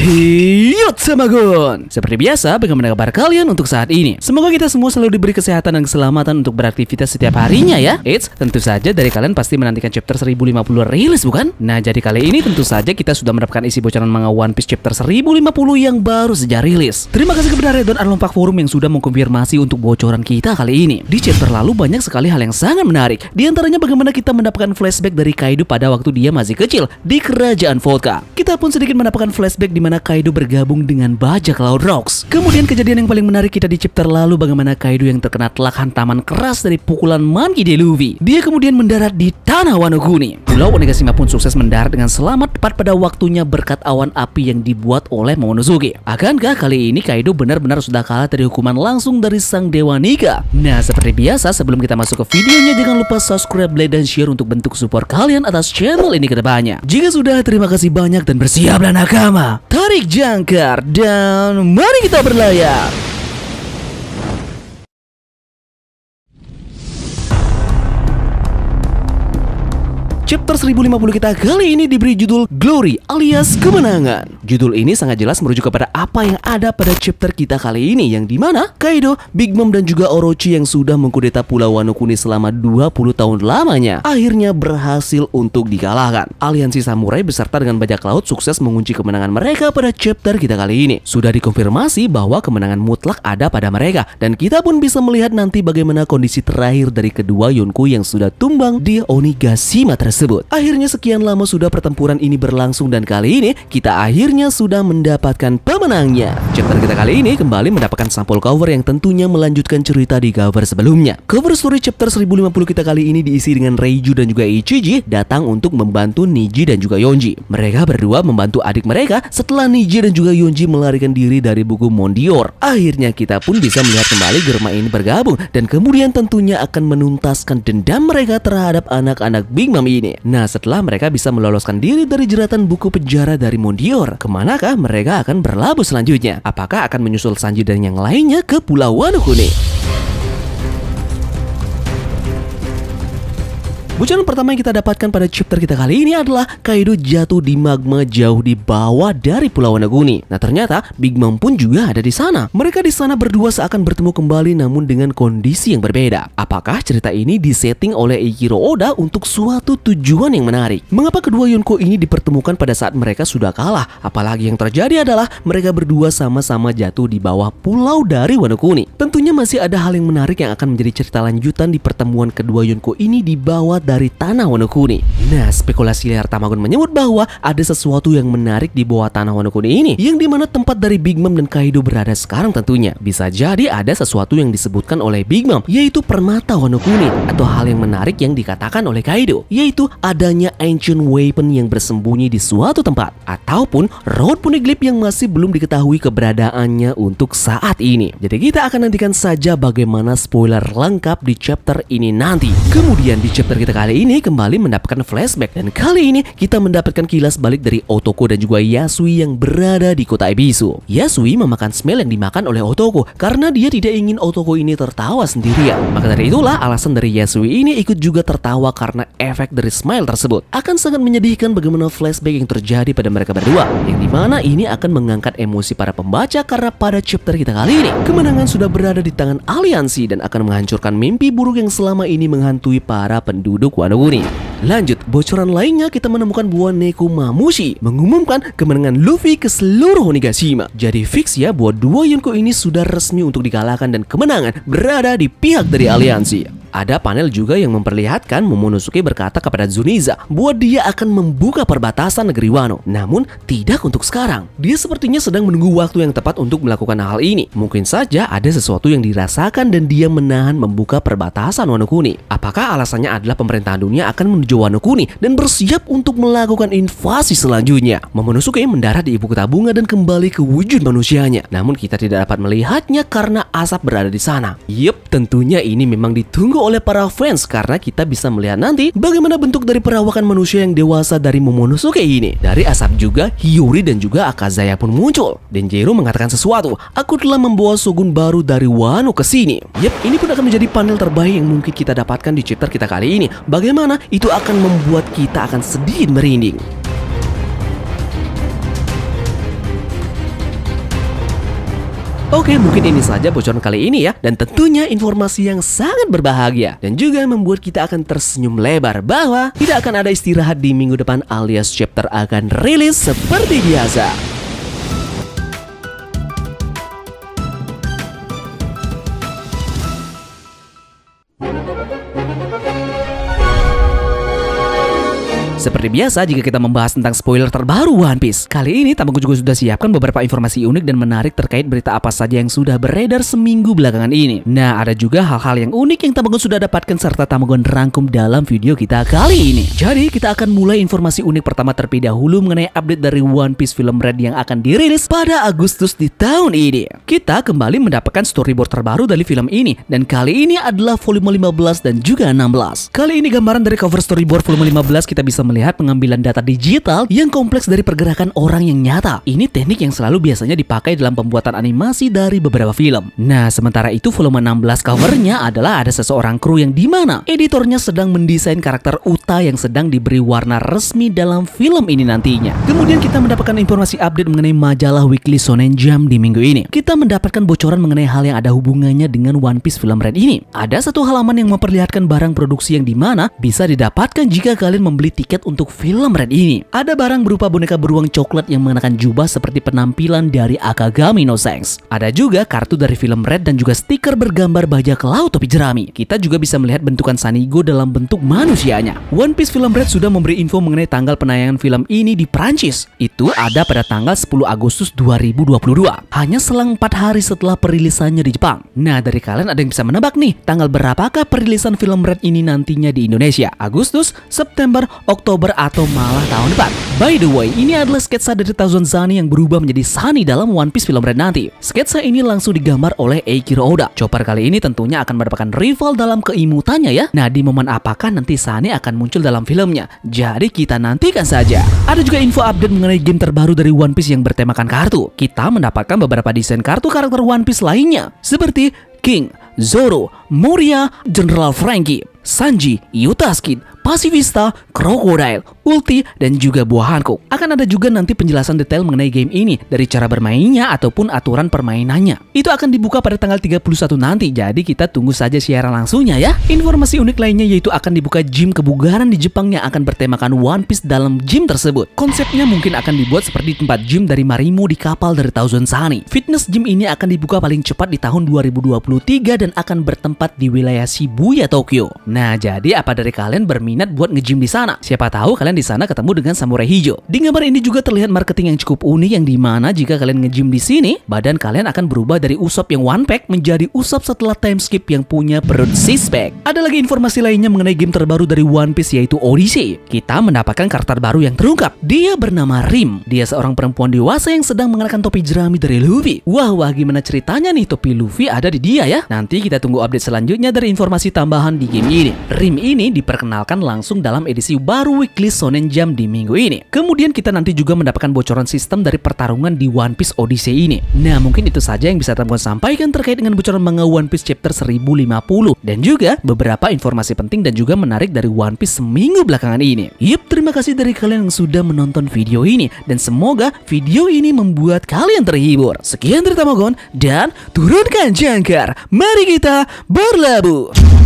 Hiyo Tamagon. Seperti biasa, bagaimana kabar kalian untuk saat ini? Semoga kita semua selalu diberi kesehatan dan keselamatan untuk beraktivitas setiap harinya ya. Eits, tentu saja dari kalian pasti menantikan chapter 1050 rilis bukan? Nah, jadi kali ini tentu saja kita sudah mendapatkan isi bocoran manga One Piece chapter 1050 yang baru saja rilis. Terima kasih kepada Red Arlompak Forum yang sudah mengkonfirmasi untuk bocoran kita kali ini. Di chapter lalu banyak sekali hal yang sangat menarik. Di antaranya bagaimana kita mendapatkan flashback dari Kaido pada waktu dia masih kecil di kerajaan Vodka. Kita pun sedikit mendapatkan flashback di mana Kaido bergabung dengan bajak laut Rocks. Kemudian kejadian yang paling menarik kita di chapter lalu bagaimana Kaido yang terkena telak hantaman keras dari pukulan Monkey D. Luffy. Dia kemudian mendarat di tanah Wano Kuni. Pulau Onigashima pun sukses mendarat dengan selamat tepat pada waktunya berkat awan api yang dibuat oleh Momonosuke. Akankah kali ini Kaido benar-benar sudah kalah dari hukuman langsung dari sang Dewa Niga? Nah, seperti biasa sebelum kita masuk ke videonya jangan lupa subscribe, like, dan share untuk bentuk support kalian atas channel ini ke depannya. Jika sudah, terima kasih banyak dan bersiaplah nakama. Tarik jangkar dan mari kita berlayar. Chapter 1050 kita kali ini diberi judul Glory alias kemenangan. Judul ini sangat jelas merujuk kepada apa yang ada pada chapter kita kali ini, yang dimana Kaido, Big Mom dan juga Orochi yang sudah mengkudeta Pulau Wano Kuni selama 20 tahun lamanya akhirnya berhasil untuk dikalahkan. Aliansi samurai beserta dengan bajak laut sukses mengunci kemenangan mereka pada chapter kita kali ini. Sudah dikonfirmasi bahwa kemenangan mutlak ada pada mereka, dan kita pun bisa melihat nanti bagaimana kondisi terakhir dari kedua Yonko yang sudah tumbang di Onigashima tersebut. Akhirnya sekian lama sudah pertempuran ini berlangsung dan kali ini kita akhirnya sudah mendapatkan pemenangnya. Chapter kita kali ini kembali mendapatkan sampul cover yang tentunya melanjutkan cerita di cover sebelumnya. Cover story chapter 1050 kita kali ini diisi dengan Reiju dan juga Ichiji datang untuk membantu Niji dan juga Yonji. Mereka berdua membantu adik mereka setelah Niji dan juga Yonji melarikan diri dari buku Mondior. Akhirnya kita pun bisa melihat kembali Germa ini bergabung dan kemudian tentunya akan menuntaskan dendam mereka terhadap anak-anak Big Mom ini. Nah, setelah mereka bisa meloloskan diri dari jeratan buku penjara dari Mondior, kemanakah mereka akan berlabuh selanjutnya? Apakah akan menyusul Sanji dan yang lainnya ke Pulau Wano Kuni? Bocoran pertama yang kita dapatkan pada chapter kita kali ini adalah Kaido jatuh di magma jauh di bawah dari Pulau Wano Kuni. Nah, ternyata Big Mom pun juga ada di sana. Mereka di sana berdua seakan bertemu kembali namun dengan kondisi yang berbeda. Apakah cerita ini disetting oleh Eiichiro Oda untuk suatu tujuan yang menarik? Mengapa kedua Yonko ini dipertemukan pada saat mereka sudah kalah? Apalagi yang terjadi adalah mereka berdua sama-sama jatuh di bawah pulau dari Wano Kuni. Tentunya masih ada hal yang menarik yang akan menjadi cerita lanjutan di pertemuan kedua Yonko ini di bawah dari tanah Wano Kuni. Nah, spekulasi liar Tamagon menyebut bahwa ada sesuatu yang menarik di bawah tanah Wano Kuni ini, yang dimana tempat dari Big Mom dan Kaido berada sekarang tentunya. Bisa jadi ada sesuatu yang disebutkan oleh Big Mom, yaitu permata Wano Kuni, atau hal yang menarik yang dikatakan oleh Kaido, yaitu adanya ancient weapon yang bersembunyi di suatu tempat, ataupun road poneglyph yang masih belum diketahui keberadaannya untuk saat ini. Jadi kita akan nantikan saja bagaimana spoiler lengkap di chapter ini nanti. Kemudian di chapter kita kali ini kembali mendapatkan flashback, dan kali ini kita mendapatkan kilas balik dari Otoko dan juga Yasui yang berada di kota Ebisu. Yasui memakan smell yang dimakan oleh Otoko karena dia tidak ingin Otoko ini tertawa sendirian. Maka dari itulah alasan dari Yasui ini ikut juga tertawa karena efek dari smile tersebut. Akan sangat menyedihkan bagaimana flashback yang terjadi pada mereka berdua, yang dimana ini akan mengangkat emosi para pembaca karena pada chapter kita kali ini kemenangan sudah berada di tangan aliansi dan akan menghancurkan mimpi buruk yang selama ini menghantui para penduduk Wano Kuni. Lanjut, bocoran lainnya kita menemukan bahwa Nekomamushi mengumumkan kemenangan Luffy ke seluruh Onigashima. Jadi fix ya bahwa dua Yonko ini sudah resmi untuk dikalahkan dan kemenangan berada di pihak dari aliansi. Ada panel juga yang memperlihatkan Momonosuke berkata kepada Zuniza bahwa dia akan membuka perbatasan negeri Wano. Namun tidak untuk sekarang. Dia sepertinya sedang menunggu waktu yang tepat untuk melakukan hal ini. Mungkin saja ada sesuatu yang dirasakan dan dia menahan membuka perbatasan Wano Kuni. Apakah alasannya adalah pemerintahan dunia akan menuju Wano Kuni dan bersiap untuk melakukan invasi selanjutnya? Momonosuke mendarat di ibu kota bunga dan kembali ke wujud manusianya. Namun kita tidak dapat melihatnya karena asap berada di sana. Yup, tentunya ini memang ditunggu oleh para fans karena kita bisa melihat nanti bagaimana bentuk dari perawakan manusia yang dewasa dari Momonosuke ini. Dari asap juga Hiyori dan juga Akazaya pun muncul. Denjiro mengatakan sesuatu, aku telah membawa shogun baru dari Wano ke sini. Yep, ini pun akan menjadi panel terbaik yang mungkin kita dapatkan di chapter kita kali ini. Bagaimana itu akan membuat kita akan sedikit merinding. Oke, mungkin ini saja bocoran kali ini ya. Dan tentunya informasi yang sangat berbahagia dan juga membuat kita akan tersenyum lebar bahwa tidak akan ada istirahat di minggu depan alias chapter akan rilis seperti biasa. Seperti biasa, jika kita membahas tentang spoiler terbaru One Piece, kali ini Tamagotchi juga sudah siapkan beberapa informasi unik dan menarik terkait berita apa saja yang sudah beredar seminggu belakangan ini. Nah, ada juga hal-hal yang unik yang Tamagotchi sudah dapatkan serta Tamagotchi rangkum dalam video kita kali ini. Jadi, kita akan mulai informasi unik pertama terlebih dahulu mengenai update dari One Piece Film Red yang akan dirilis pada Agustus di tahun ini. Kita kembali mendapatkan storyboard terbaru dari film ini, dan kali ini adalah volume 15 dan juga 16. Kali ini gambaran dari cover storyboard volume 15 kita bisa melihat pengambilan data digital yang kompleks dari pergerakan orang yang nyata. Ini teknik yang selalu biasanya dipakai dalam pembuatan animasi dari beberapa film. Nah, sementara itu volume 16 covernya adalah ada seseorang kru yang dimana editornya sedang mendesain karakter Uta yang sedang diberi warna resmi dalam film ini nantinya. Kemudian kita mendapatkan informasi update mengenai majalah Weekly Shonen Jump di minggu ini. Kita mendapatkan bocoran mengenai hal yang ada hubungannya dengan One Piece Film Red ini. Ada satu halaman yang memperlihatkan barang produksi yang dimana bisa didapatkan jika kalian membeli tiket untuk film Red ini. Ada barang berupa boneka beruang coklat yang mengenakan jubah seperti penampilan dari Akagami no Shanks. Ada juga kartu dari film Red dan juga stiker bergambar bajak laut topi jerami. Kita juga bisa melihat bentukan Sanigo dalam bentuk manusianya. One Piece Film Red sudah memberi info mengenai tanggal penayangan film ini di Prancis. Itu ada pada tanggal 10 Agustus 2022. Hanya selang 4 hari setelah perilisannya di Jepang. Nah, dari kalian ada yang bisa menebak nih, tanggal berapakah perilisan film Red ini nantinya di Indonesia? Agustus, September, Oktober, atau malah tahun depan. By the way, ini adalah sketsa dari Thousand Sunny yang berubah menjadi Sunny dalam One Piece Film Red nanti. Sketsa ini langsung digambar oleh Eiichiro Oda. Chopper kali ini tentunya akan mendapatkan rival dalam keimutannya ya. Nah, di momen apakah nanti Sunny akan muncul dalam filmnya? Jadi kita nantikan saja. Ada juga info update mengenai game terbaru dari One Piece yang bertemakan kartu. Kita mendapatkan beberapa desain kartu karakter One Piece lainnya, seperti King, Zoro, Moria, General Frankie, Sanji, Yuta-Skin, Pacifista, Crocodile, Ulti, dan juga buah Hancock. Akan ada juga nanti penjelasan detail mengenai game ini, dari cara bermainnya ataupun aturan permainannya. Itu akan dibuka pada tanggal 31 nanti, jadi kita tunggu saja siaran langsungnya ya. Informasi unik lainnya yaitu akan dibuka gym kebugaran di Jepang yang akan bertemakan One Piece dalam gym tersebut. Konsepnya mungkin akan dibuat seperti tempat gym dari Marimo di kapal dari Thousand Sunny. Fitness gym ini akan dibuka paling cepat di tahun 2023 dan akan bertempat di wilayah Shibuya, Tokyo. Nah, jadi apa dari kalian berminat buat nge-gym di sana? Siapa tahu kalian di sana ketemu dengan samurai hijau. Di gambar ini juga terlihat marketing yang cukup unik yang dimana jika kalian nge-gym di sini, badan kalian akan berubah dari Usopp yang one pack menjadi Usopp setelah time skip yang punya perut six pack. Ada lagi informasi lainnya mengenai game terbaru dari One Piece yaitu Odyssey. Kita mendapatkan karakter baru yang terungkap. Dia bernama Rim. Dia seorang perempuan dewasa yang sedang mengenakan topi jerami dari Luffy. Wah, gimana ceritanya nih topi Luffy ada di dia ya? Nanti kita tunggu update selanjutnya dari informasi tambahan di game ini. Rim ini diperkenalkan langsung dalam edisi baru Weekly Shonen Jump di minggu ini. Kemudian kita nanti juga mendapatkan bocoran sistem dari pertarungan di One Piece Odyssey ini. Nah, mungkin itu saja yang bisa teman-teman sampaikan terkait dengan bocoran manga One Piece chapter 1050 dan juga beberapa informasi penting dan juga menarik dari One Piece seminggu belakangan ini. Yup, terima kasih dari kalian yang sudah menonton video ini dan semoga video ini membuat kalian terhibur. Sekian dari Tamagon dan turunkan jangkar. Mari kita berlabuh.